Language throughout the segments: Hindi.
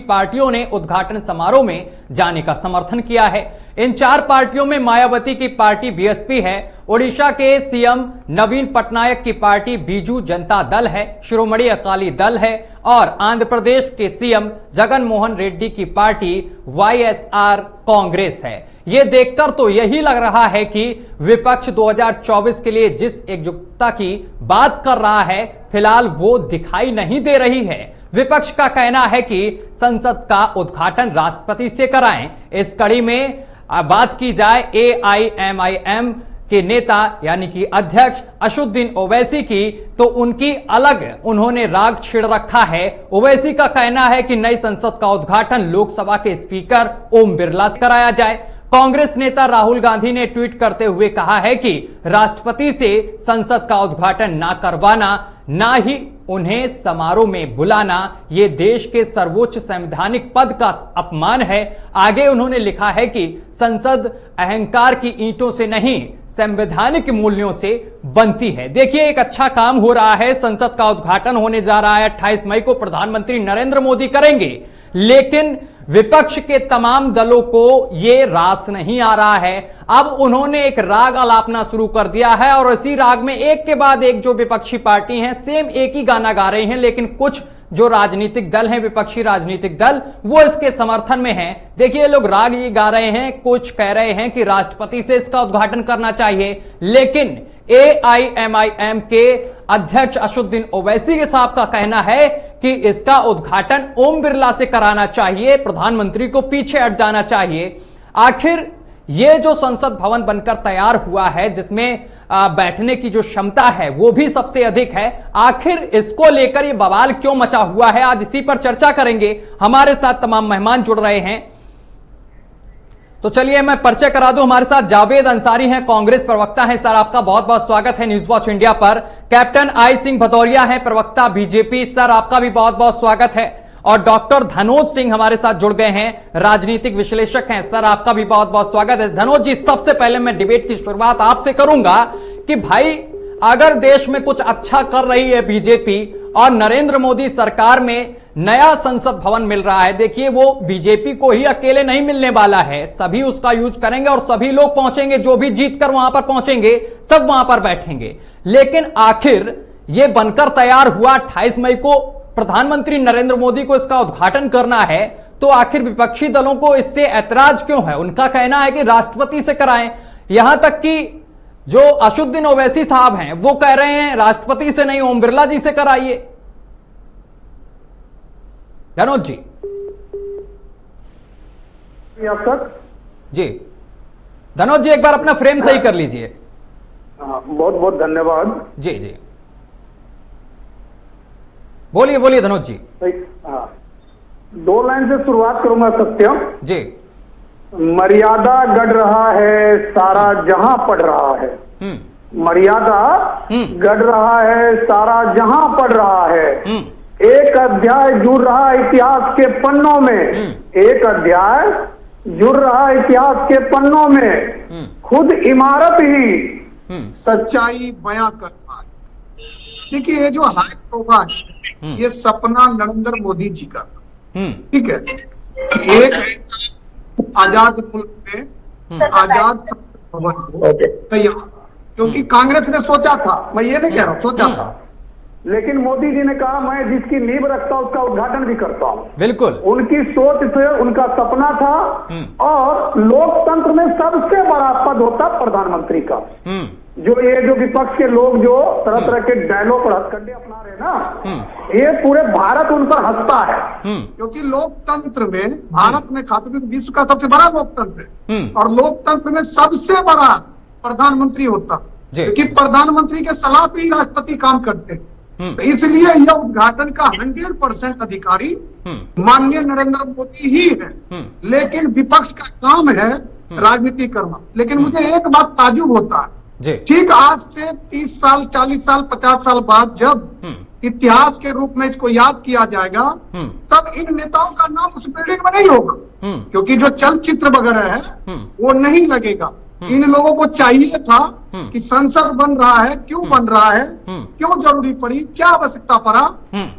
पार्टियों ने उद्घाटन समारोह में जाने का समर्थन किया है। इन 4 पार्टियों में मायावती की पार्टी बीएसपी है, ओडिशा के सीएम नवीन पटनायक की पार्टी बीजू जनता दल है, शिरोमणि अकाली दल है और आंध्र प्रदेश के सीएम जगन मोहन रेड्डी की पार्टी वाईएसआर कांग्रेस है। ये देखकर तो यही लग रहा है कि विपक्ष 2024 के लिए जिस एकजुटता की बात कर रहा है, फिलहाल वो दिखाई नहीं दे रही है। विपक्ष का कहना है कि संसद का उद्घाटन राष्ट्रपति से कराएं। इस कड़ी में बात की जाए एआईएमआईएम के नेता यानी कि अध्यक्ष असदुद्दीन ओवैसी की, तो उनकी अलग उन्होंने राग छिड़ रखा है। ओवैसी का कहना है कि नई संसद का उद्घाटन लोकसभा के स्पीकर ओम बिरला से कराया जाए। कांग्रेस नेता राहुल गांधी ने ट्वीट करते हुए कहा है कि राष्ट्रपति से संसद का उद्घाटन ना करवाना, ना ही उन्हें समारोह में बुलाना, ये देश के सर्वोच्च संवैधानिक पद का अपमान है। आगे उन्होंने लिखा है कि संसद अहंकार की ईंटों से नहीं, संवैधानिक मूल्यों से बनती है। देखिए, एक अच्छा काम हो रहा है। संसद का उद्घाटन होने जा रहा है, 28 मई को प्रधानमंत्री नरेंद्र मोदी करेंगे, लेकिन विपक्ष के तमाम दलों को यह रास नहीं आ रहा है। अब उन्होंने एक राग अलापना शुरू कर दिया है और इसी राग में एक के बाद एक जो विपक्षी पार्टी हैं सेम एक ही गाना गा रही हैं, लेकिन कुछ जो राजनीतिक दल हैं, विपक्षी राजनीतिक दल, वो इसके समर्थन में हैं। देखिए, लोग राग ये गा रहे हैं, कुछ कह रहे हैं कि राष्ट्रपति से इसका उद्घाटन करना चाहिए, लेकिन एआईएमआईएम के अध्यक्ष असदुद्दीन ओवैसी के साहब का कहना है कि इसका उद्घाटन ओम बिरला से कराना चाहिए, प्रधानमंत्री को पीछे हट जाना चाहिए। आखिर ये जो संसद भवन बनकर तैयार हुआ है, जिसमें बैठने की जो क्षमता है वो भी सबसे अधिक है, आखिर इसको लेकर ये बवाल क्यों मचा हुआ है, आज इसी पर चर्चा करेंगे। हमारे साथ तमाम मेहमान जुड़ रहे हैं, तो चलिए मैं परिचय करा दूं। हमारे साथ जावेद अंसारी हैं, कांग्रेस प्रवक्ता हैं। सर, आपका बहुत बहुत स्वागत है न्यूज वॉच इंडिया पर। कैप्टन आई सिंह भदौरिया हैं, प्रवक्ता बीजेपी। सर, आपका भी बहुत बहुत स्वागत है। और डॉक्टर धनोज सिंह हमारे साथ जुड़ गए हैं, राजनीतिक विश्लेषक हैं। सर, आपका भी बहुत बहुत स्वागत है। धनोज जी, सबसे पहले मैं डिबेट की शुरुआत आपसे करूंगा कि भाई, अगर देश में कुछ अच्छा कर रही है बीजेपी और नरेंद्र मोदी सरकार में नया संसद भवन मिल रहा है, देखिए वो बीजेपी को ही अकेले नहीं मिलने वाला है, सभी उसका यूज करेंगे और सभी लोग पहुंचेंगे, जो भी जीत कर वहां पर पहुंचेंगे सब वहां पर बैठेंगे। लेकिन आखिर ये बनकर तैयार हुआ, 28 मई को प्रधानमंत्री नरेंद्र मोदी को इसका उद्घाटन करना है, तो आखिर विपक्षी दलों को इससे ऐतराज क्यों है? उनका कहना है कि राष्ट्रपति से कराएं। यहां तक कि जो असदुद्दीन ओवैसी साहब हैं वो कह रहे हैं राष्ट्रपति से नहीं, ओम बिरला जी से कराइए। धनोज जी। जी धनोज जी, एक बार अपना फ्रेम सही कर लीजिए। बहुत बहुत धन्यवाद। जी जी, बोलिए बोलिए धनोज जी। हाँ, 2 लाइन से शुरुआत करूंगा। सत्यम जी। मर्यादा गढ़ रहा है, सारा जहां पढ़ रहा है। मर्यादा गढ़ रहा है, सारा जहां पढ़ रहा है। एक अध्याय जुड़ रहा इतिहास के पन्नों में, एक अध्याय जुड़ रहा इतिहास के पन्नों में। खुद इमारत ही सच्चाई बयां कर पाए। देखिए, ये जो हाय तौबा है, ये सपना नरेंद्र मोदी जी का था। ठीक है, एक आजाद मुल्क में आजाद संसद भवन को तैयार, क्योंकि कांग्रेस ने सोचा था, मैं ये नहीं कह रहा हूं, सोचा था, लेकिन मोदी जी ने कहा मैं जिसकी नींव रखता हूं उसका उद्घाटन भी करता हूं। बिल्कुल, उनकी सोच से उनका सपना था। और लोकतंत्र में सबसे बड़ा पद होता प्रधानमंत्री का। जो विपक्ष के लोग जो तरह तरह के डायलॉग और हथकंडे अपना रहे ना, ये पूरे भारत उन पर हंसता है। क्योंकि लोकतंत्र में, भारत में खाते, क्योंकि विश्व का सबसे बड़ा लोकतंत्र है, और लोकतंत्र में सबसे बड़ा प्रधानमंत्री होता है, क्योंकि प्रधानमंत्री के सलाह पे ही राष्ट्रपति काम करते हैं। तो इसलिए यह उद्घाटन का 100% अधिकारी माननीय नरेंद्र मोदी ही है। लेकिन विपक्ष का काम है राजनीति करना। लेकिन मुझे एक बात ताजुब होता है, ठीक आज से 30 साल, 40 साल, 50 साल बाद जब इतिहास के रूप में इसको याद किया जाएगा, तब इन नेताओं का नाम उस बिल्डिंग में नहीं होगा, क्योंकि जो चलचित्र वगैरह है वो नहीं लगेगा। इन लोगों को चाहिए था कि संसद बन रहा है, क्यों बन रहा है, क्यों जरूरी पड़ी, क्या आवश्यकता पड़ा,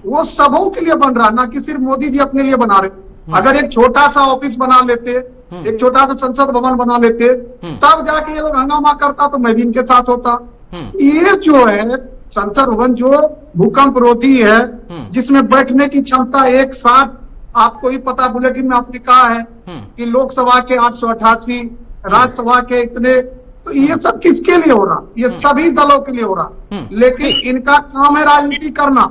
वो सबों के लिए बन रहा, ना कि सिर्फ मोदी जी अपने लिए बना रहे। अगर एक छोटा सा ऑफिस बना लेते, एक छोटा सा संसद भवन बना लेते, तब जाके ये लोग हंगामा करता तो मैं भी इनके साथ होता। ये जो है संसद भवन जो भूकंप रोधी है, जिसमें बैठने की क्षमता 160, आपको ही पता बुलेटिन में आपने कहा है कि लोकसभा के 888, राज्यसभा के इतने, तो ये सब किसके लिए हो रहा? ये सभी दलों के लिए हो रहा। लेकिन इनका काम है राजनीति करना,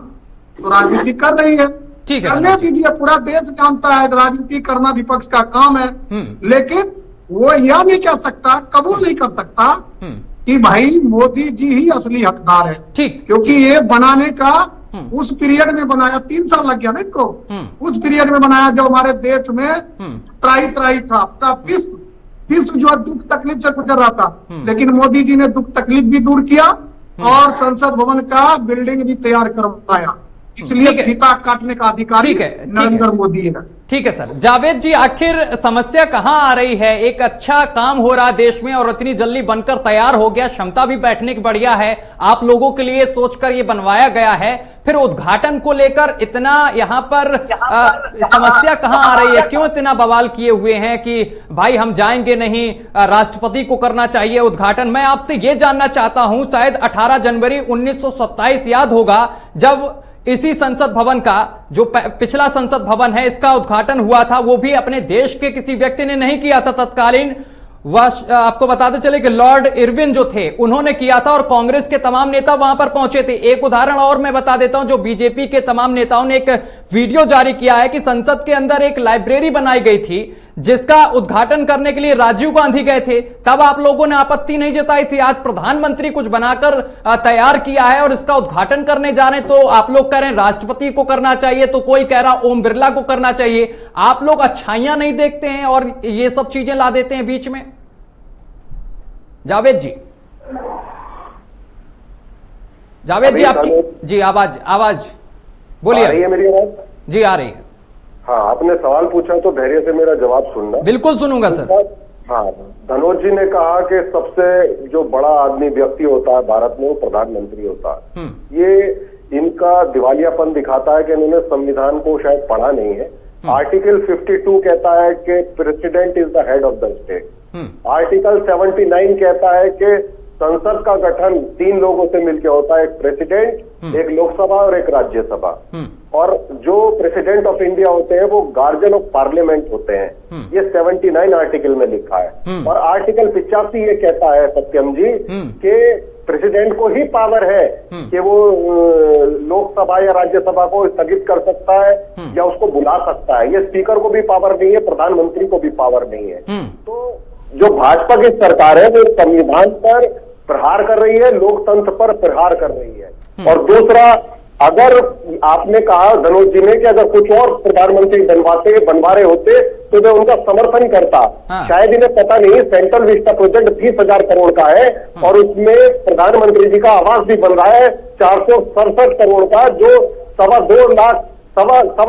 तो राजनीति कर रही है, करने दीजिए। पूरा देश जानता है राजनीति करना विपक्ष का काम है। लेकिन वो यह नहीं कह सकता, कबूल नहीं कर सकता कि भाई मोदी जी ही असली हकदार है। ठीक, क्योंकि ये बनाने का उस पीरियड में बनाया, 3 साल लग गया ना इनको, उस पीरियड में बनाया जब हमारे देश में त्राही था, विश्व जो दुख तकलीफ से गुजर रहा था। लेकिन मोदी जी ने दुख तकलीफ भी दूर किया और संसद भवन का बिल्डिंग भी तैयार करवाया। इसलिए फीता काटने का अधिकारी नरेंद्र मोदी है। ठीक है सर। जावेद जी, आखिर समस्या कहां आ रही है? एक अच्छा काम हो रहा देश में और इतनी जल्दी बनकर तैयार हो गया, क्षमता भी बैठने की बढ़िया है, आप लोगों के लिए सोचकर ये बनवाया गया है, फिर उद्घाटन को लेकर इतना यहां पर समस्या कहां आ रही है? क्यों इतना बवाल किए हुए हैं कि भाई हम जाएंगे नहीं, राष्ट्रपति को करना चाहिए उद्घाटन? मैं आपसे ये जानना चाहता हूं, शायद 18 जनवरी 1927 याद होगा जब इसी संसद भवन का, जो पिछला संसद भवन है, इसका उद्घाटन हुआ था। वो भी अपने देश के किसी व्यक्ति ने नहीं किया था, तत्कालीन आपको बताते चले कि लॉर्ड इरविन जो थे उन्होंने किया था और कांग्रेस के तमाम नेता वहां पर पहुंचे थे। एक उदाहरण और मैं बता देता हूं, जो बीजेपी के तमाम नेताओं ने एक वीडियो जारी किया है कि संसद के अंदर एक लाइब्रेरी बनाई गई थी जिसका उद्घाटन करने के लिए राजीव गांधी गए थे, तब आप लोगों ने आपत्ति नहीं जताई थी। आज प्रधानमंत्री कुछ बनाकर तैयार किया है और इसका उद्घाटन करने जा रहे हैं, तो आप लोग कह रहे हैं राष्ट्रपति को करना चाहिए, तो कोई कह रहा ओम बिरला को करना चाहिए। आप लोग अच्छाइयां नहीं देखते हैं और ये सब चीजें ला देते हैं बीच में। जावेद जी, जावेद जी, आपकी जी आवाज बोलिए। आ रही है मेरी आवाज? जी आ रही है। हाँ, आपने सवाल पूछा तो धैर्य से मेरा जवाब सुनना। बिल्कुल सुनूंगा सर। हाँ, धनोज जी ने कहा कि सबसे जो बड़ा आदमी व्यक्ति होता है भारत में वो प्रधानमंत्री होता है। ये इनका दिवालियापन दिखाता है कि इन्होंने संविधान को शायद पढ़ा नहीं है। आर्टिकल 52 कहता है कि president is the head of the state. Article 79 कहता है कि संसद का गठन 3 लोगों से मिलकर होता है, एक प्रेसिडेंट, एक लोकसभा और एक राज्यसभा। और जो प्रेसिडेंट ऑफ इंडिया होते हैं वो गार्जियन ऑफ पार्लियामेंट होते हैं। ये 79 आर्टिकल में लिखा है। और आर्टिकल 85 ये कहता है सत्यम जी कि प्रेसिडेंट को ही पावर है कि वो लोकसभा या राज्यसभा को स्थगित कर सकता है या उसको बुला सकता है। ये स्पीकर को भी पावर नहीं है, प्रधानमंत्री को भी पावर नहीं है। तो जो भाजपा की सरकार है वो संविधान पर प्रहार कर रही है, लोकतंत्र पर प्रहार कर रही है। और दूसरा, अगर आपने कहा धनोज जी ने कि अगर कुछ और प्रधानमंत्री बनवा रहे होते तो मैं उनका समर्थन करता। शायद इन्हें पता नहीं, सेंट्रल विस्टा प्रोजेक्ट 30,000 करोड़ का है और उसमें प्रधानमंत्री जी का आवास भी बन रहा है 467 करोड़ का, जो सवा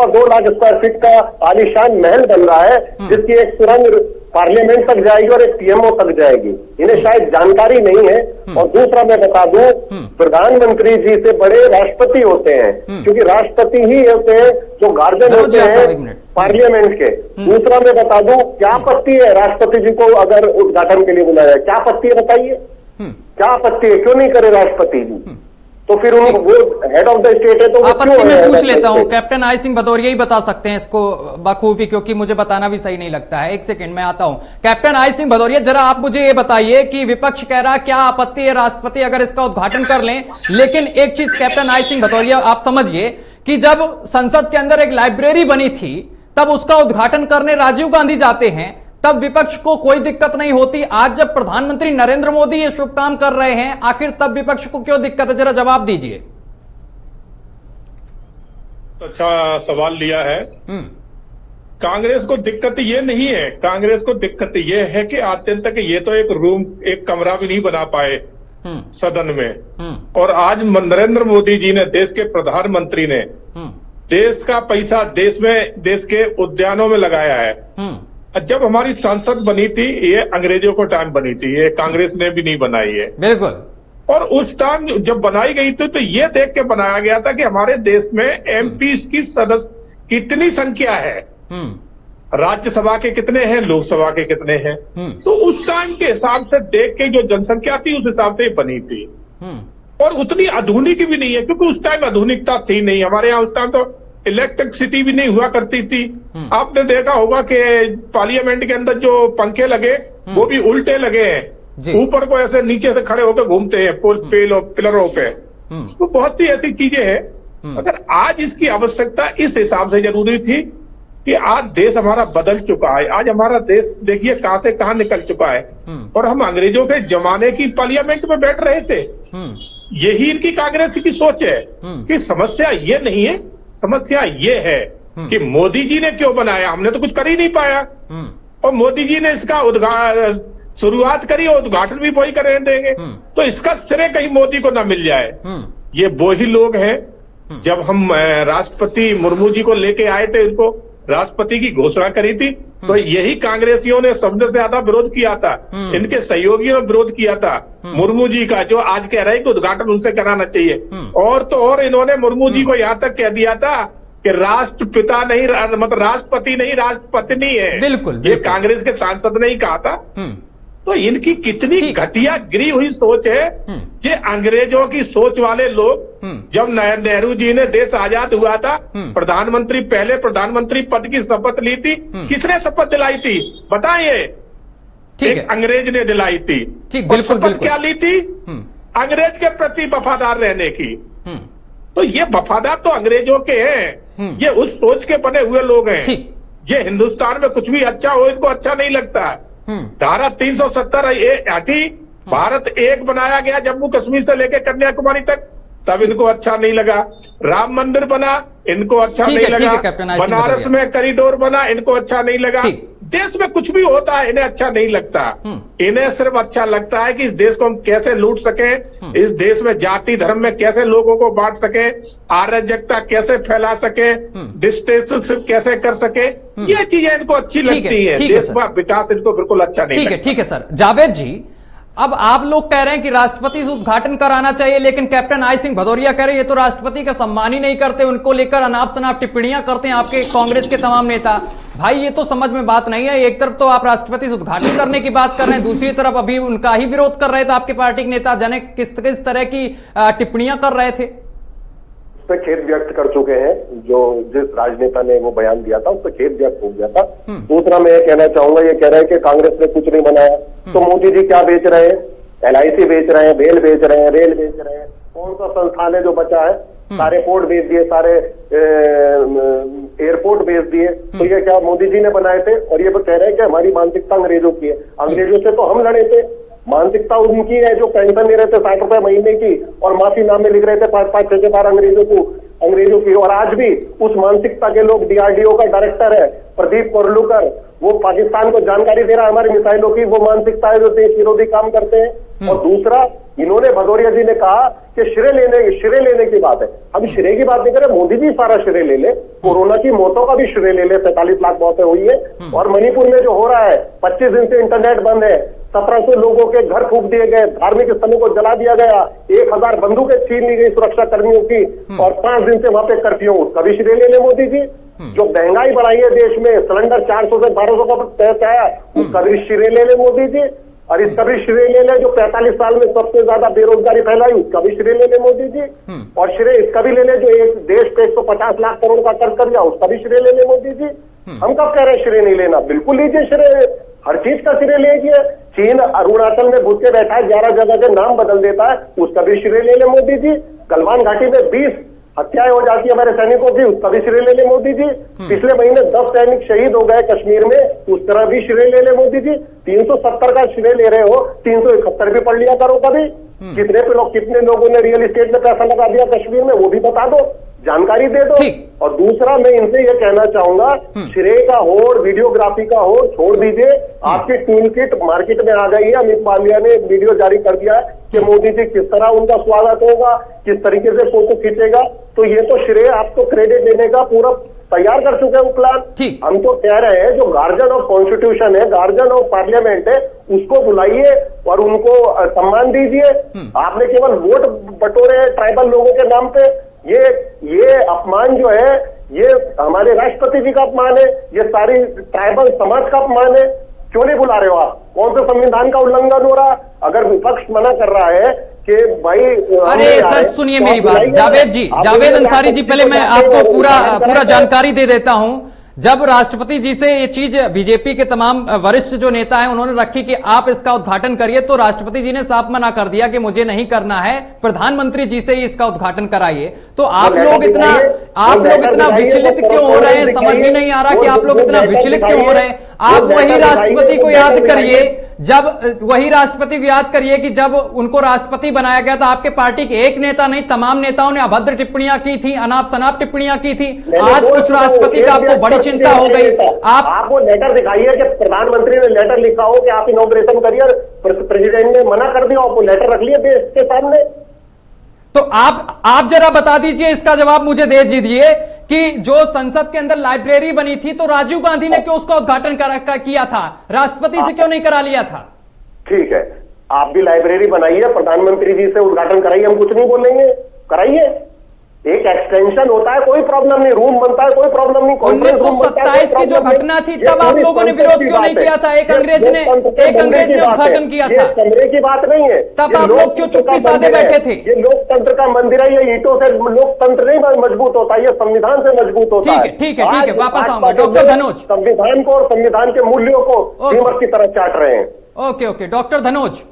दो लाख स्क्वायर फीट का आलीशान महल बन रहा है, जिसकी एक सुरंग पार्लियामेंट तक जाएगी और एक पीएमओ तक जाएगी। इन्हें शायद जानकारी नहीं है। और दूसरा मैं बता दूं, प्रधानमंत्री जी से बड़े राष्ट्रपति होते हैं, क्योंकि राष्ट्रपति ही होते हैं जो गार्जियन होते हैं पार्लियामेंट के। दूसरा मैं बता दूं, क्या आपत्ति है राष्ट्रपति जी को अगर उद्घाटन के लिए बुलाया? क्या आपत्ति है बताइए, क्या आपत्ति है? क्यों नहीं करे राष्ट्रपति जी? तो फिर वो हेड ऑफ द स्टेट है तो आपत्ति मैं पूछ लेता हूं, कैप्टन आई सिंह भदौरिया ही बता सकते हैं इसको बखूबी, क्योंकि मुझे बताना भी सही नहीं लगता है। एक सेकंड में आता हूं। कैप्टन आई सिंह भदौरिया, जरा आप मुझे ये बताइए कि विपक्ष कह रहा है क्या आपत्ति है राष्ट्रपति अगर इसका उद्घाटन कर लें, लेकिन एक चीज कैप्टन आई सिंह भदौरिया आप समझिए कि जब संसद के अंदर एक लाइब्रेरी बनी थी तब उसका उद्घाटन करने राजीव गांधी जाते हैं, तब विपक्ष को कोई दिक्कत नहीं होती। आज जब प्रधानमंत्री नरेंद्र मोदी ये शुभ काम कर रहे हैं, आखिर तब विपक्ष को क्यों दिक्कत है? जरा जवाब दीजिए। अच्छा सवाल लिया है। कांग्रेस को दिक्कत ये नहीं है, कांग्रेस को दिक्कत ये है कि आत्यंतिक ये तो एक रूम, एक कमरा भी नहीं बना पाए सदन में। और आज नरेंद्र मोदी जी ने, देश के प्रधानमंत्री ने देश का पैसा देश के उद्यानों में लगाया है। जब हमारी संसद बनी थी, ये अंग्रेजों को टाइम बनी थी, ये कांग्रेस ने भी नहीं बनाई है। बिल्कुल। और उस टाइम जब बनाई गई थी तो ये देख के बनाया गया था कि हमारे देश में एमपी की सदस्य कितनी संख्या है। राज्यसभा के कितने हैं, लोकसभा के कितने हैं। तो उस टाइम के हिसाब से देख के जो जनसंख्या थी उस हिसाब से बनी थी। और उतनी आधुनिक भी नहीं है, क्योंकि उस टाइम आधुनिकता थी नहीं। हमारे यहाँ उस टाइम तो इलेक्ट्रिसिटी भी नहीं हुआ करती थी। आपने देखा होगा कि पार्लियामेंट के अंदर जो पंखे लगे वो भी उल्टे लगे हैं, ऊपर को ऐसे नीचे से खड़े होकर घूमते हैं पिलरों पे। तो बहुत सी ऐसी चीजें हैं। अगर आज इसकी आवश्यकता इस हिसाब से जरूरी थी कि आज देश हमारा बदल चुका है। आज हमारा देश देखिए कहां से कहां निकल चुका है। और हम अंग्रेजों के जमाने की पार्लियामेंट में बैठ रहे थे। यही इनकी कांग्रेस की सोच है कि समस्या ये नहीं है, समस्या ये है कि मोदी जी ने क्यों बनाया, हमने तो कुछ कर ही नहीं पाया। और मोदी जी ने इसका शुरुआत करी और उद्घाटन भी वही कर देंगे। तो इसका श्रेय कहीं मोदी को ना मिल जाए। ये वो ही लोग हैं, जब हम राष्ट्रपति मुर्मू जी को लेके आए थे, उनको राष्ट्रपति की घोषणा करी थी, तो यही कांग्रेसियों ने सबसे ज्यादा विरोध किया था। इनके सहयोगियों ने विरोध किया था मुर्मू जी का, जो आज कह रहे हैं कि उद्घाटन उनसे कराना चाहिए। और तो और इन्होंने मुर्मू जी को यहां तक कह दिया था कि राष्ट्रपिता नहीं, मतलब राष्ट्रपति नहीं, राष्ट्रपत्नी है। बिल्कुल, ये कांग्रेस के सांसद ने ही कहा था। तो इनकी कितनी घटिया गिरी हुई सोच है। ये अंग्रेजों की सोच वाले लोग, जब नेहरू जी ने देश आजाद हुआ था, प्रधानमंत्री पहले प्रधानमंत्री पद की शपथ ली थी। किसने शपथ दिलाई थी बताइए? एक अंग्रेज ने दिलाई थी। और शपथ क्या ली थी? अंग्रेज के प्रति वफादार रहने की। तो ये वफादार तो अंग्रेजों के हैं, ये उस सोच के बने हुए लोग हैं। ये हिंदुस्तान में कुछ भी अच्छा हो इनको अच्छा नहीं लगता। धारा 370 हटी, भारत एक बनाया गया जम्मू कश्मीर से लेकर कन्याकुमारी तक, तब इनको अच्छा नहीं लगा। राम मंदिर बना, इनको अच्छा नहीं लगा। बनारस में कॉरिडोर बना, इनको अच्छा नहीं लगा। देश में कुछ भी होता है इन्हें अच्छा नहीं लगता। इन्हें सिर्फ अच्छा लगता है कि इस देश को हम कैसे लूट सके, इस देश में जाति धर्म में कैसे लोगों को बांट सके, अराजकता कैसे फैला सके, डिस्टेंसशिप कैसे कर सके। ये चीजें इनको अच्छी लगती है। देश का विकास इनको बिल्कुल अच्छा नहीं लगता। ठीक है सर। जावेद जी, अब आप लोग कह रहे हैं कि राष्ट्रपति से उद्घाटन कराना चाहिए, लेकिन कैप्टन आई सिंह भदौरिया कह रहे हैं ये तो राष्ट्रपति का सम्मान ही नहीं करते, उनको लेकर अनाप शनाप टिप्पणियां करते हैं आपके कांग्रेस के तमाम नेता। भाई ये तो समझ में बात नहीं है। एक तरफ तो आप राष्ट्रपति से उद्घाटन करने की बात कर रहे हैं, दूसरी तरफ अभी उनका ही विरोध कर रहे थे आपके पार्टी के नेता, जाने किस तरह की टिप्पणियां कर रहे थे। पे खेद व्यक्त कर चुके हैं। जो जिस राजनेता ने वो बयान दिया था उस पर खेद व्यक्त हो गया था। दूसरा मैं ये कहना चाहूंगा, ये कह रहे हैं कि कांग्रेस ने कुछ नहीं बनाया, तो मोदी जी क्या बेच रहे हैं? LIC बेच रहे हैं, बेल बेच रहे हैं, रेल बेच रहे हैं। कौन सा संस्थान है जो बचा है? सारे पोर्ट बेच दिए, सारे एयरपोर्ट बेच दिए। तो ये क्या मोदी जी ने बनाए थे? और ये कह रहे हैं कि हमारी मानसिकता अंग्रेजों की है। अंग्रेजों से तो हम लड़े थे, मानसिकता उनकी है जो पेंशन ले रहे थे 60 रुपए महीने की और माफी नामे लिख रहे थे 5-5, 6 बार अंग्रेजों की। और आज भी उस मानसिकता के लोग, DRDO का डायरेक्टर है प्रदीप कोरलुकर, वो पाकिस्तान को जानकारी दे रहा है हमारी मिसाइलों की। वो मानसिकता है जो देश विरोधी काम करते हैं। और दूसरा, इन्होंने भदौरिया जी ने कहा कि श्रेय लेने की बात है। हम श्रेय की बात नहीं करें, मोदी जी सारा श्रेय ले ले। कोरोना की मौतों का भी श्रेय ले ले, 45 लाख मौतें हुई है। और मणिपुर में जो हो रहा है, 25 दिन से इंटरनेट बंद है, 1700 लोगों के घर फूंक दिए गए, धार्मिक स्थलों को जला दिया गया, 1000 बंदूकें छीन ली गई सुरक्षा कर्मियों की, और 5 दिन से वहां पे कर्फ्यू। उसका भी श्रेय ले ले मोदी जी। जो महंगाई बढ़ाई है देश में, सिलेंडर 400 से 1200 का तय आया, उसका भी श्रेय ले ले मोदी जी। और इसका भी श्रेय ले ले जो 45 साल में सबसे ज्यादा बेरोजगारी फैलाई, उसका भी श्रेय ले ले मोदी जी। और श्रेय इसका भी ले ले जो एक देश पे 150 लाख करोड़ का कर्ज कर दिया, उसका भी श्रेय ले ले मोदी जी। हम कब कह रहे हैं श्रेय नहीं लेना? बिल्कुल लीजिए श्रेय, हर चीज का श्रेय लीजिए। चीन अरुणाचल में घुस के बैठा है, 11 जगह के नाम बदल देता है, उसका भी श्रेय ले ले मोदी जी। गलवान घाटी में 20 हत्याएं हो जाती है हमारे सैनिकों की, उसका भी श्रेय ले ले मोदी जी। पिछले महीने 10 सैनिक शहीद हो गए कश्मीर में, उस तरह भी श्रेय ले ले मोदी जी। 370 का श्रेय ले रहे हो, 371 भी पढ़ लिया करो कभी। कितने लोगों ने रियल एस्टेट में पैसा लगा दिया कश्मीर में, वो भी बता दो, जानकारी दे दो। और दूसरा, मैं इनसे ये कहना चाहूंगा, श्रेय का होड़, वीडियोग्राफी का होड़ छोड़ दीजिए। आपकी टूल किट मार्केट में आ गई है। अमित मालविया ने एक वीडियो जारी कर दिया है कि मोदी जी किस तरह उनका स्वागत होगा, किस तरीके से फोटो खींचेगा। तो ये तो श्रेय आपको क्रेडिट देने का पूरा तैयार कर चुके हैं प्लान। हम तो कह रहे हैं जो गार्जियन ऑफ कॉन्स्टिट्यूशन है, गार्जियन ऑफ पार्लियामेंट है, उसको बुलाइए और उनको सम्मान दीजिए। आपने केवल वोट बटोरे ट्राइबल लोगों के नाम पे। ये अपमान जो है ये हमारे राष्ट्रपति जी का अपमान है, ये सारी ट्राइबल समाज का अपमान है। क्यों नहीं बुला रहे हो आप? कौन से संविधान का उल्लंघन हो रहा? अगर विपक्ष मना कर रहा है कि भाई, अरे सर सुनिए मेरी बात, जावेद जी, जावेद अंसारी जी, पहले मैं आपको पूरा जानकारी दे देता हूं। जब राष्ट्रपति जी से ये चीज बीजेपी के तमाम वरिष्ठ जो नेता हैं उन्होंने रखी कि आप इसका उद्घाटन करिए, तो राष्ट्रपति जी ने साफ मना कर दिया कि मुझे नहीं करना है, प्रधानमंत्री जी से ही इसका उद्घाटन कराइए। तो आप लोग इतना विचलित क्यों हो रहे हैं? समझ ही नहीं आ रहा कि आप लोग इतना विचलित क्यों हो रहे हैं। आप वही राष्ट्रपति को याद करिए कि जब उनको राष्ट्रपति बनाया गया था, आपके पार्टी के एक नेता नहीं तमाम नेताओं ने अभद्र टिप्पणियां की थी, अनाप शनाप टिप्पणियां की थी। आज उस राष्ट्रपति का आपको बड़ी चिंता हो गई। आप वो लेटर दिखाइए कि प्रधानमंत्री ने लेटर लिखा हो कि आप इनॉग्रेशन करिए, प्रेसिडेंट ने मना कर दिया, आपको लेटर रख लिया देश के सामने। तो आप जरा बता दीजिए, इसका जवाब मुझे दे दीजिए कि जो संसद के अंदर लाइब्रेरी बनी थी, तो राजीव गांधी ने क्यों उसका उद्घाटन किया था? राष्ट्रपति से क्यों नहीं करा लिया था? ठीक है, आप भी लाइब्रेरी बनाइए, प्रधानमंत्री जी से उद्घाटन कराइए, हम कुछ नहीं बोलेंगे, कराइए। एक एक्सटेंशन होता है, कोई प्रॉब्लम नहीं, रूम बनता है, कोई प्रॉब्लम नहीं। 1927 की जो घटना थी तब आप लोगों ने विरोध क्यों नहीं किया था? एक अंग्रेज ने उद्घाटन किया था, कमरे की बात नहीं है। तब आप लोग क्यों चुप्पी साधे बैठे थे? ये लोकतंत्र का मंदिर है, ये ईंटों से लोकतंत्र नहीं मजबूत होता, ये संविधान से मजबूत होता है। ठीक है, वापस आऊंगा। डॉक्टर धनोज, संविधान को और संविधान के मूल्यों को कीमत की तरह चाट रहे हैं। ओके, डॉक्टर धनोज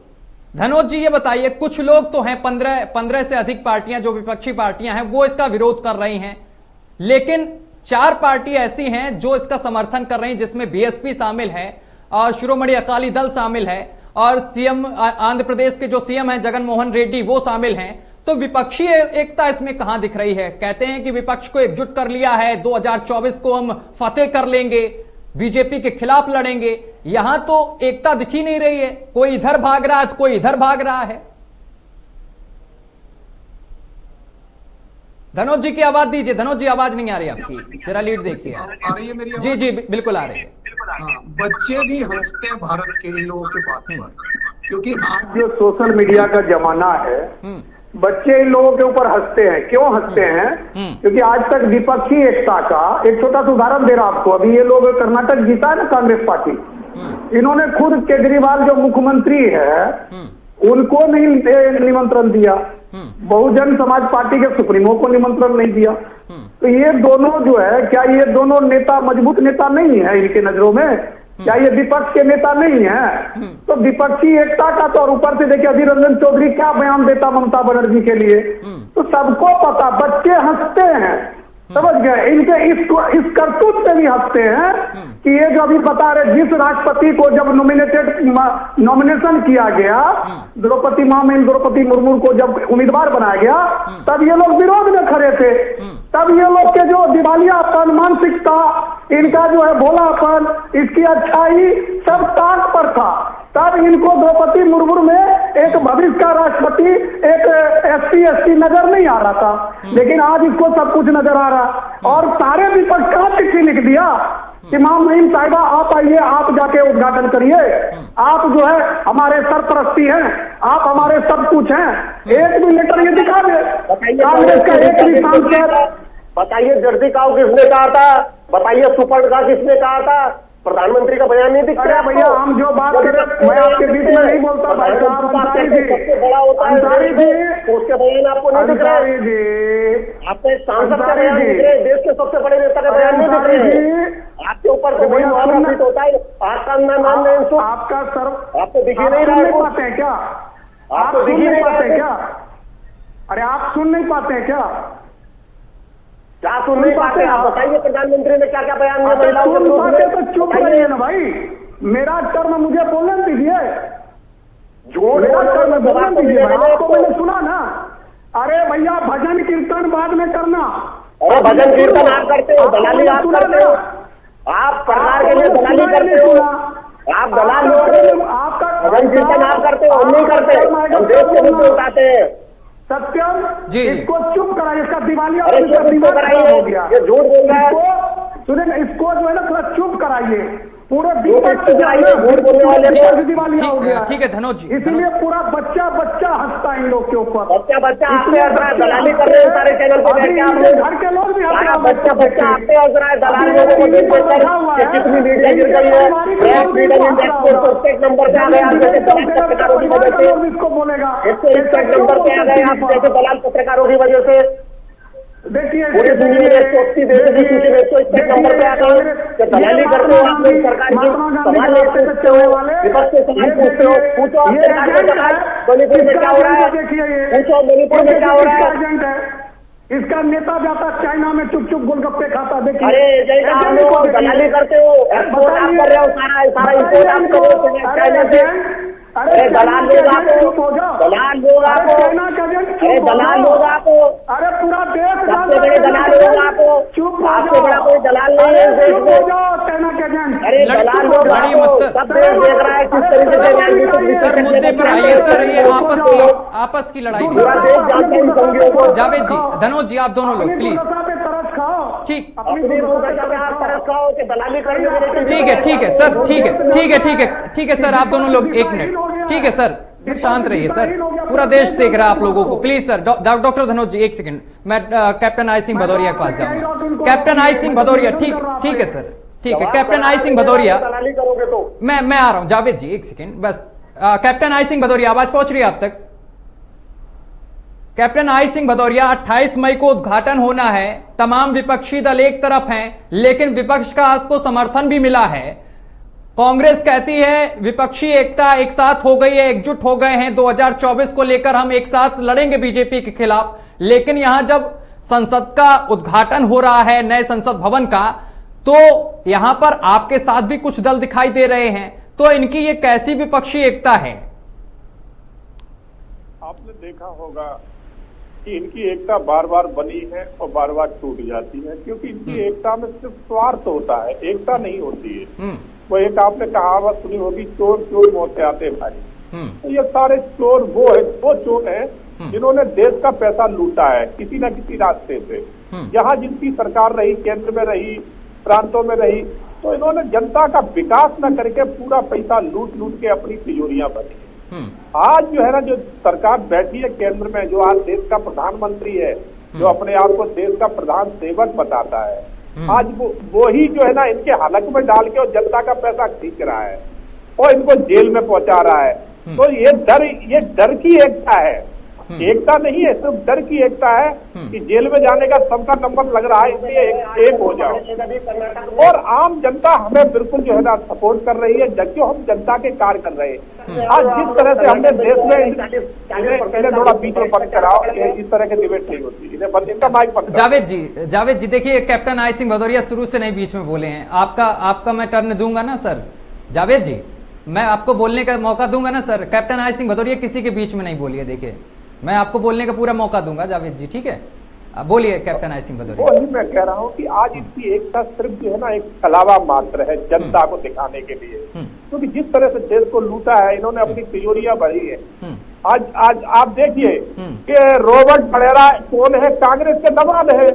जी, ये बताइए, कुछ लोग तो हैं 15 से अधिक पार्टियां जो विपक्षी पार्टियां हैं वो इसका विरोध कर रही हैं, लेकिन 4 पार्टी ऐसी हैं जो इसका समर्थन कर रही हैं, जिसमें बीएसपी शामिल है और शिरोमणि अकाली दल शामिल है और सीएम आंध्र प्रदेश के जो सीएम हैं जगन मोहन रेड्डी वो शामिल हैं। तो विपक्षी एकता इसमें कहां दिख रही है? कहते हैं कि विपक्ष को एकजुट कर लिया है, 2024 को हम फतेह कर लेंगे, बीजेपी के खिलाफ लड़ेंगे। यहां तो एकता दिख ही नहीं रही है, कोई इधर भाग रहा है तो कोई इधर भाग रहा है। धनोज जी की आवाज दीजिए। धनोज जी, आवाज नहीं आ रही आपकी, जरा लीड देखिए। आ रही है मेरी आवाज? जी बिल्कुल आ रही है। बच्चे भी हंसते हैं भारत के इन लोगों के बात पर, क्योंकि आज जो सोशल मीडिया का जमाना है, बच्चे इन लोगों के ऊपर हंसते हैं। क्यों हंसते हैं? क्योंकि आज तक विपक्षी एकता का एक छोटा सा उदाहरण दे रहा आपको। अभी ये लोग कर्नाटक जीता है ना कांग्रेस पार्टी, इन्होंने खुद केजरीवाल जो मुख्यमंत्री है उनको नहीं निमंत्रण दिया, बहुजन समाज पार्टी के सुप्रीमो को निमंत्रण नहीं दिया। तो ये दोनों जो है, क्या ये दोनों नेता मजबूत नेता नहीं है इनके नजरों में? क्या ये विपक्ष के नेता नहीं है? तो विपक्षी एकता का तो, और ऊपर से देखिए अधीर रंजन चौधरी क्या बयान देता ममता बनर्जी के लिए, तो सबको पता, बच्चे हंसते हैं, समझ गए? इनके इस करतूत से भी हंसते हैं कि ये जो अभी बता रहे, जिस राष्ट्रपति को जब नॉमिनेशन किया गया, द्रौपदी मुर्मू को जब उम्मीदवार बनाया गया, तब ये लोग विरोध में खड़े थे। तब ये लोग के जो दिवालियापन, मानसिकता, इनका जो है भोलापन, इसकी अच्छाई सब ताक पर था। तब इनको द्रौपदी मुर्मू में एक भविष्य का राष्ट्रपति, एक SC नजर नहीं आ रहा था, लेकिन आज इसको सब कुछ नजर आ रहा। और सारे विपक्ष का चिट्ठी लिख दिया कि इमाम नईम साहिबा आप आइए, आप जाके उद्घाटन करिए, आप जो है हमारे सरपरस्ती हैं, आप हमारे सब कुछ हैं। एक भी लेटर ये दिखा दे कांग्रेस का, एक भी सांसद बताइए जर्सी काऊ किसने कहा था, बताइए सुपर का किसने कहा था, प्रधानमंत्री का बयान नहीं दिख रहा। भैया हम जो बात करें, मैं आपके बीच में नहीं बोलता भाई साहब। अंसारी जी, उसके बयान आपको नहीं दिख रहा है, आपको एक सांसद का बयान दिख रहा है, देश के सबसे बड़े नेता का बयान नहीं दिख रहा है। आपके ऊपर से वही मुआवजा होता है, आपका नाम नहीं, आपका सर आपको दिख ही नहीं रहा है क्या? आपको दिख ही नहीं पाते क्या? अरे आप सुन नहीं पाते क्या? क्या सुन नहीं पाते? आप बताइए प्रधानमंत्री ने क्या क्या बयान दिया महिलाओं के विरोध में? तो चुप रहिए ना भाई, मेरा टर्म मुझे बोलने दीजिए। मेरा टर्म बोलने दीजिए, आपको मैंने सुना ना। अरे भैया भजन कीर्तन बाद में करना। अरे भजन कीर्तन आप करते हो, दलाली आप करते हो, आप सरकार के लिए दलाली करते हो, आप दलाल लोग, आपका भजन कीर्तन आप करते हो, हम नहीं करते, हम देश के मुद्दे उठाते हैं। सत्यम जी, इसको चुप कराइए, इसका दिवालिया हो गया, ये झूठ बोल रहा है। सुने इसको जो है ना थोड़ा चुप कराइए, पूरे दिवालिया हो गया। ठीक है धनोज जी, इसीलिए पूरा बच्चा बच्चा हंसता है इन लोग के ऊपर। बच्चा आपसे हंस रहा है, दलाली कर रहे हैं सारे चैनल पे बैठ के आप लोग। घर के लोग भी बच्चा आपसे हंस रहा है, दलाल लोगों को देख कर कितनी मीडिया गिर गई है, प्रेस फ्रीडम इंडेक्स पर 1 नंबर पे आ गए आप जैसे दलाल पत्रकारों की वजह से। इसको बोलेगा 101 नंबर पे आ गए आप जैसे दलाल पत्रकारों की वजह से। देखिए पूरी दुनिया में 180 देश की सूची में 101 नंबर पे आ गए कि दलाली करते हो आप लोग, सरकार की सवाल नहीं पूछते हो, विपक्ष से सवाल पूछते हो। पूछो आप सरकार को सवाल, मणिपुर में क्या हो रहा है, पूछो मणिपुर में क्या हो रहा है। इसका नेता जाता चाइना में चुप चुप गोलगप्पे खाता। देखिए अरे जैसा आप लोग दलाली करते हो, एक्सपोर्ट आप कर रहे हो, सारा इंपोर्ट आप कर रहे हो चाइना से। अरे दलाल लोग आपको, दलाल लोग आपको, अरे दलाल लोग आपको, अरे पूरा देश सबसे बड़े दलाल लोग आपको, आपसे बड़ा कोई दलाल नहीं है देश में। अरे दलाल लोग सब देश देख रहा है किस तरीके से। सर मुद्दे पर आइए सर, ये आपस की लड़ाई पूरा देश जानता है इन संघियों को। जावेद जी, धनोज जी, आप दोनों लोग प्लीज। ठीक अपनी आप तरस खाओ कि दलाली करने। ठीक है सर, ठीक है सर, आप दोनों लोग 1 मिनट, ठीक है सर शांत रहिए सर, पूरा देश देख रहा है आप लोगों को। Please sir, doctor Dhanoj ji 1 second, मैं कैप्टन आई सिंह भदौरिया के पास जाऊंगा। कैप्टन आई सिंह भदौरिया, ठीक है सर, ठीक है कैप्टन आई सिंह भदौरिया, दलाली करोगे तो मैं आ रहा हूं। जावेद जी 1 सेकंड बस। कैप्टन आई सिंह भदौरिया, आवाज पहुंच रही है आप तक? कैप्टन आई सिंह भदौरिया, 28 मई को उद्घाटन होना है, तमाम विपक्षी दल एक तरफ हैं, लेकिन विपक्ष का आपको समर्थन भी मिला है। कांग्रेस कहती है विपक्षी एकता एक साथ हो गई है, एकजुट हो गए हैं, 2024 को लेकर हम एक साथ लड़ेंगे बीजेपी के खिलाफ। लेकिन यहां जब संसद का उद्घाटन हो रहा है, नए संसद भवन का, तो यहां पर आपके साथ भी कुछ दल दिखाई दे रहे हैं, तो इनकी ये कैसी विपक्षी एकता है? आपने देखा होगा कि इनकी एकता बार बार बनी है और बार बार टूट जाती है, क्योंकि इनकी एकता में सिर्फ स्वार्थ होता है, एकता नहीं होती है। वो एक आपने कहावत सुनी होगी, चोर चोर मौत से आते भाई। तो ये सारे चोर वो चोर हैं जिन्होंने देश का पैसा लूटा है किसी न किसी रास्ते से। जहां जिनकी सरकार रही, केंद्र में रही, प्रांतों में रही, तो इन्होंने जनता का विकास न करके पूरा पैसा लूट लूट के अपनी तिजोरियां भरी। आज जो है ना, जो सरकार बैठी है केंद्र में, जो आज देश का प्रधानमंत्री है, जो अपने आप को देश का प्रधान सेवक बताता है, आज वो ही जो है ना इनके हलक में डाल के और जनता का पैसा खींच रहा है और इनको जेल में पहुंचा रहा है। तो ये डर की एकता है, एकता नहीं है, सिर्फ डर की एकता है कि जेल में जाने का सबका नंबर लग रहा है, इसलिए एक हो जाओ। और आम जनता हमें बिल्कुल जो है ना सपोर्ट कर रही है, जबकि हम जनता के कार्य कर रहे हैं। आज जिस तरह से हमने देश में पहले थोड़ा बीच में बंद कराओ, इस तरह के डिबेट नहीं होती, इनका माइक बंद। जावेद जी देखिए, कैप्टन आई सिंह भदौरिया शुरू से नहीं बीच में बोले हैं, आपका मैं टर्न दूंगा ना सर। जावेद जी, मैं आपको बोलने का मौका दूंगा ना sir. Captain I Singh Bhadauria किसी के बीच में नहीं बोलिए, देखिए मैं आपको बोलने का पूरा मौका दूंगा जावेद जी, ठीक है? बोलिए कैप्टन आई सिंह भदौरिया। वही मैं कह रहा हूँ कि आज इसकी एकता सिर्फ जो है ना एक छलावा मात्र है जनता को दिखाने के लिए, क्योंकि जिस तरह से देश को लूटा है इन्होंने, अपनी तिजोरियां भरी है। आज आप देखिए कि रॉबर्ट वडेरा कौन है, कांग्रेस के दबाव है।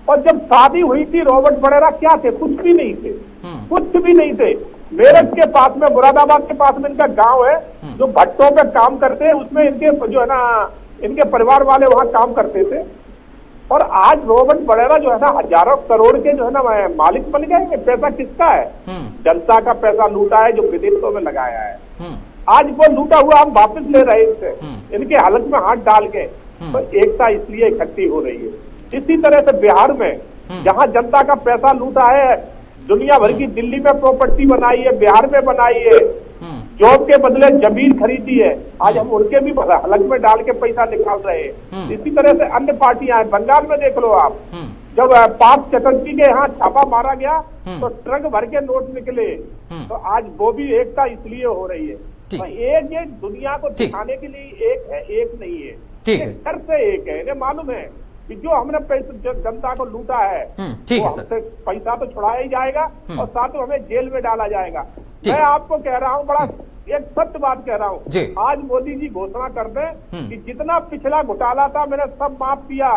और जब शादी हुई थी रॉबर्ट वडेरा क्या थे? कुछ भी नहीं थे, कुछ भी नहीं थे। मेरठ के पास में, मुरादाबाद के पास में इनका गांव है, जो भट्टों पे काम करते हैं, उसमें इनके जो है ना इनके परिवार वाले वहां काम करते थे। और आज रॉबर्ट वडेरा जो है ना हजारों करोड़ के जो है ना मालिक बन गए। पैसा किसका है? जनता का पैसा लूटा है, जो विदेशों में लगाया है। आज वो लूटा हुआ हम वापस ले रहे हैं इनके हालत में हाथ डाल के। तो एकता इसलिए इकट्ठी हो रही है। इसी तरह से बिहार में जहां जनता का पैसा लूटा है, दुनिया भर की, दिल्ली में प्रॉपर्टी बनाई है, बिहार में बनाई है, जॉब के बदले जमीन खरीदी है, आज हम उनके भी हलक में डाल के पैसा निकाल रहे हैं। इसी तरह से अन्य पार्टियां हैं। बंगाल में देख लो आप, जब पार्थ चटर्जी के यहाँ छापा मारा गया तो ट्रक भर के नोट निकले। तो आज वो भी एकता इसलिए हो रही है। तो एक दुनिया को दिखाने के लिए एक है, एक नहीं है, डर से एक है। इन्हें मालूम है कि जो हमने जनता को लूटा है, तो हमसे पैसा तो छुड़ाया ही जाएगा और साथ में हमें जेल में डाला जाएगा। मैं आपको कह रहा हूँ, बड़ा एक सत्य बात कह रहा जी। हूँ, आज मोदी जी घोषणा कर दें कि जितना पिछला घोटाला था मैंने सब माफ किया,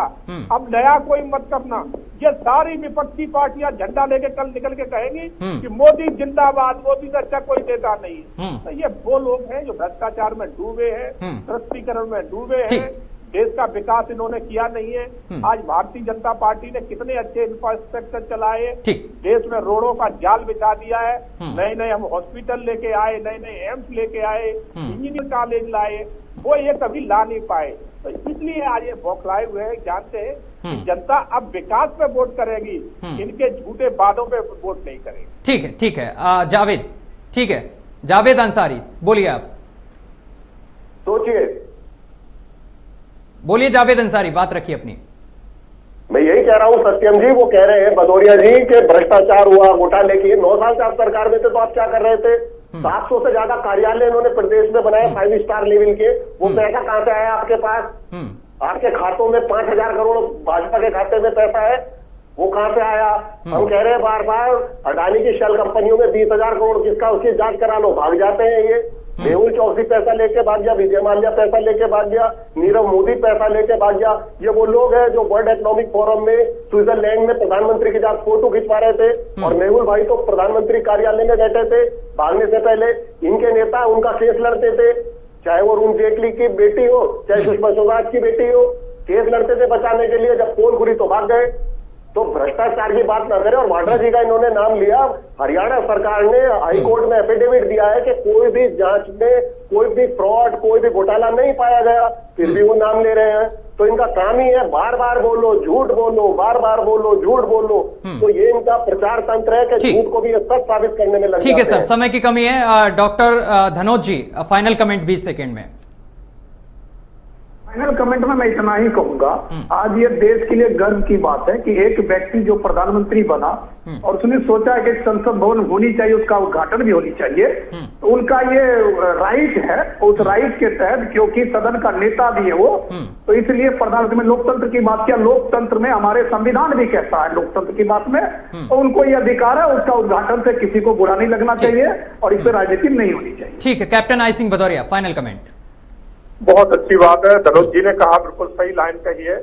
अब नया कोई मत करना, ये सारी विपक्षी पार्टियां झंडा लेके कल निकल के कहेंगी कि मोदी जिंदाबाद, मोदी से अच्छा कोई नेता नहीं। तो ये वो लोग हैं जो भ्रष्टाचार में डूबे हैं, भ्रष्टीकरण में डूबे हैं, देश का विकास इन्होंने किया नहीं है। आज भारतीय जनता पार्टी ने कितने अच्छे इंफ्रास्ट्रक्चर चलाए, देश में रोडों का जाल बिछा दिया है, नए नए हम हॉस्पिटल लेके आए, नए नए एम्स लेके आए, इंजीनियरिंग कॉलेज लाए, वो ये कभी ला नहीं पाए। तो इसलिए आज ये बौखलाए हुए हैं, जानते हैं कि जनता अब विकास पे वोट करेगी, इनके झूठे वादों पे वोट नहीं करेगी। ठीक है, ठीक है। जावेद, ठीक है, जावेद अंसारी बोलिए, आप सोचिए, बोलिए जावेद अंसारी, बात रखिए अपनी। मैं यही कह रहा हूं सत्यम जी, वो कह रहे हैं भदौरिया जी के भ्रष्टाचार हुआ, घोटाले किए। 9 साल से आप सरकार में थे तो आप क्या कर रहे थे? 700 से ज्यादा कार्यालय इन्होंने प्रदेश में बनाए 5 स्टार लेवल के। वो पैसा कहां से आया आपके पास? आपके खातों में 5,000 करोड़ भाजपा के खाते में पैसा है, वो कहां से आया? हम कह रहे हैं बार बार, अडानी की शेल कंपनियों में 20,000 करोड़ किसका, उसकी जांच करा लो, भाग जाते हैं ये। मेहुल चौधरी पैसा लेके भाग गया, विजय माल्या पैसा लेके भाग गया, नीरव मोदी पैसा लेके भाग गया। ये वो लोग हैं जो वर्ल्ड इकोनॉमिक फोरम में स्विट्जरलैंड में प्रधानमंत्री के साथ फोटो खिंचवा रहे थे, और मेहुल भाई तो प्रधानमंत्री कार्यालय में बैठे थे भागने से पहले। इनके नेता उनका केस लड़ते थे, चाहे वो अरुण जेटली की बेटी हो, चाहे सुषमा स्वराज की बेटी हो, केस लड़ते थे बचाने के लिए। जब पोल खुली तो भाग गए। तो भ्रष्टाचार की बात न करें। और वाड्रा जी का इन्होंने नाम लिया, हरियाणा सरकार ने हाई कोर्ट में एफिडेविट दिया है कि कोई भी जांच में कोई भी फ्रॉड, कोई भी घोटाला नहीं पाया गया, फिर भी वो नाम ले रहे हैं। तो इनका काम ही है बार बार बोलो, झूठ बोलो, बार बार बोलो, झूठ बोलो। तो ये इनका प्रचार तंत्र है कि झूठ को भी सच साबित करने में लग ठीक है सर, समय की कमी है। डॉक्टर धनोज जी, फाइनल कमेंट 20 सेकेंड में। फाइनल कमेंट में मैं इतना ही कहूंगा, आज ये देश के लिए गर्व की बात है कि एक व्यक्ति जो प्रधानमंत्री बना और उसने सोचा कि संसद भवन होनी चाहिए, उसका उद्घाटन भी होनी चाहिए, तो उनका ये राइट है। उस राइट के तहत, क्योंकि सदन का नेता भी है वो, तो इसलिए प्रधानमंत्री में लोकतंत्र की बात किया। लोकतंत्र में हमारे संविधान भी कहता है लोकतंत्र की बात में, तो उनको ये अधिकार है। उसका उद्घाटन से किसी को बुरा नहीं लगना चाहिए और इस पर राजनीति नहीं होनी चाहिए। ठीक है, captain I Singh Bhadauria, final comment. बहुत अच्छी बात है, धनोज जी ने कहा, बिल्कुल सही लाइन कही है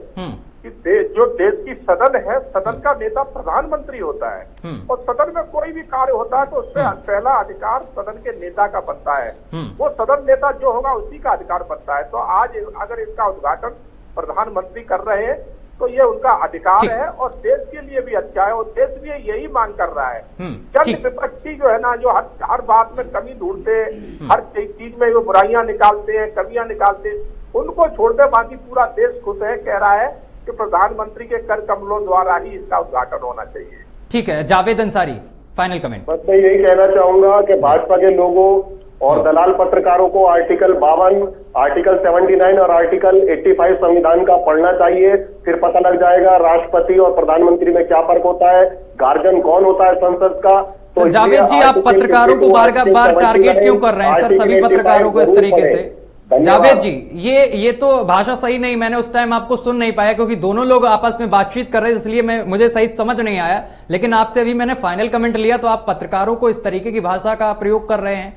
कि जो देश की सदन है, सदन का नेता प्रधानमंत्री होता है, और सदन में कोई भी कार्य होता है तो उससे पहला अधिकार सदन के नेता का बनता है। वो सदन नेता जो होगा उसी का अधिकार बनता है। तो आज अगर इसका उद्घाटन प्रधानमंत्री कर रहे हैं तो ये उनका अधिकार है, और देश के लिए भी अच्छा है, और देश भी यही मांग कर रहा है। जब विपक्षी जो है ना, जो हर बात में कमी ढूंढते हैं, हर चीज में वो बुराइयां निकालते हैं, कमियां निकालते हैं, उनको छोड़ दे, बाकी पूरा देश खुश है, कह रहा है कि प्रधानमंत्री के कर कमलों द्वारा ही इसका उद्घाटन होना चाहिए। ठीक है, जावेद अंसारी, फाइनल कमेंट। बस मैं यही कहना चाहूंगा कि भाजपा के लोगों और दलाल पत्रकारों को आर्टिकल 52, आर्टिकल 79 और आर्टिकल 85 संविधान का पढ़ना चाहिए। फिर पता लग जाएगा राष्ट्रपति और प्रधानमंत्री में क्या फर्क होता है, गार्जियन कौन होता है संसद का। तो जावेद जी, आप पत्रकारों को बार बार टारगेट क्यों कर रहे हैं सर, सभी पत्रकारों को इस तरीके से? जावेद जी, ये तो भाषा सही नहीं, मैंने उस टाइम आपको सुन नहीं पाया क्योंकि दोनों लोग आपस में बातचीत कर रहे थे, इसलिए मुझे सही समझ नहीं आया। लेकिन आपसे अभी मैंने फाइनल कमेंट लिया, तो आप पत्रकारों को इस तरीके की भाषा का प्रयोग कर रहे हैं।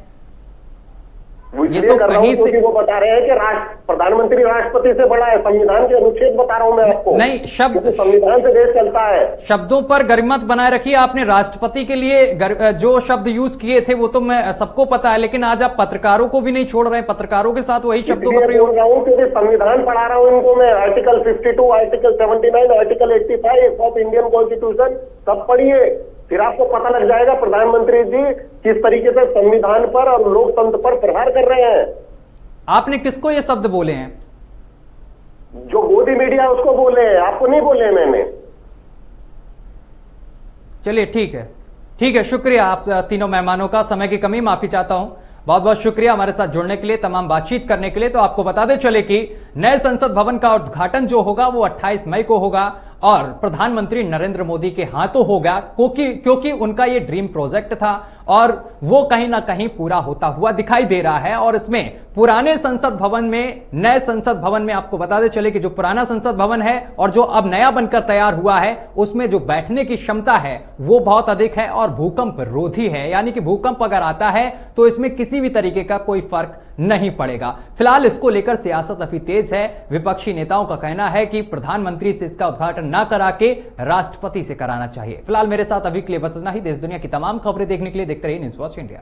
ये तो कहीं से वो बता रहे हैं कि प्रधानमंत्री राष्ट्रपति से बड़ा है, संविधान के अनुच्छेद बता रहा हूं मैं आपको। नहीं, शब्द संविधान से देश चलता है। शब्दों पर गरिमत बनाए रखिए। आपने राष्ट्रपति के लिए जो शब्द यूज किए थे वो तो मैं सबको पता है, लेकिन आज आप पत्रकारों को भी नहीं छोड़ रहे हैं, पत्रकारों के साथ वही शब्दों का प्रयोग। क्योंकि संविधान पढ़ा रहा हूं इनको मैं, article 52, article 79, article 85 of Indian constitution, सब पढ़िए, फिर आपको पता लग जाएगा प्रधानमंत्री जी किस तरीके से संविधान पर और लोकतंत्र पर प्रहार कर रहे हैं। आपने किसको ये शब्द बोले हैं? जो गोदी मीडिया उसको बोले हैं, आपको नहीं बोले मैंने। चलिए ठीक है, ठीक है, शुक्रिया आप तीनों मेहमानों का। समय की कमी, माफी चाहता हूं, बहुत बहुत शुक्रिया हमारे साथ जुड़ने के लिए, तमाम बातचीत करने के लिए। तो आपको बताते चले कि नए संसद भवन का उद्घाटन जो होगा वो 28 मई को होगा, और प्रधानमंत्री नरेंद्र मोदी के हाथों होगा, क्योंकि उनका ये ड्रीम प्रोजेक्ट था और वो कहीं ना कहीं पूरा होता हुआ दिखाई दे रहा है। और इसमें पुराने संसद भवन में, नए संसद भवन में आपको बताते चले कि जो पुराना संसद भवन है और जो अब नया बनकर तैयार हुआ है, उसमें जो बैठने की क्षमता है वो बहुत अधिक है और भूकंप रोधी है, यानी कि भूकंप अगर आता है तो इसमें किसी भी तरीके का कोई फर्क नहीं पड़ेगा। फिलहाल इसको लेकर सियासत अभी तेज है। विपक्षी नेताओं का कहना है कि प्रधानमंत्री से इसका उद्घाटन ना करा के राष्ट्रपति से कराना चाहिए। फिलहाल मेरे साथ अभी के लिए बस इतना ही। देश दुनिया की तमाम खबरें देखने के लिए देखते रहिए न्यूज़ वॉच इंडिया।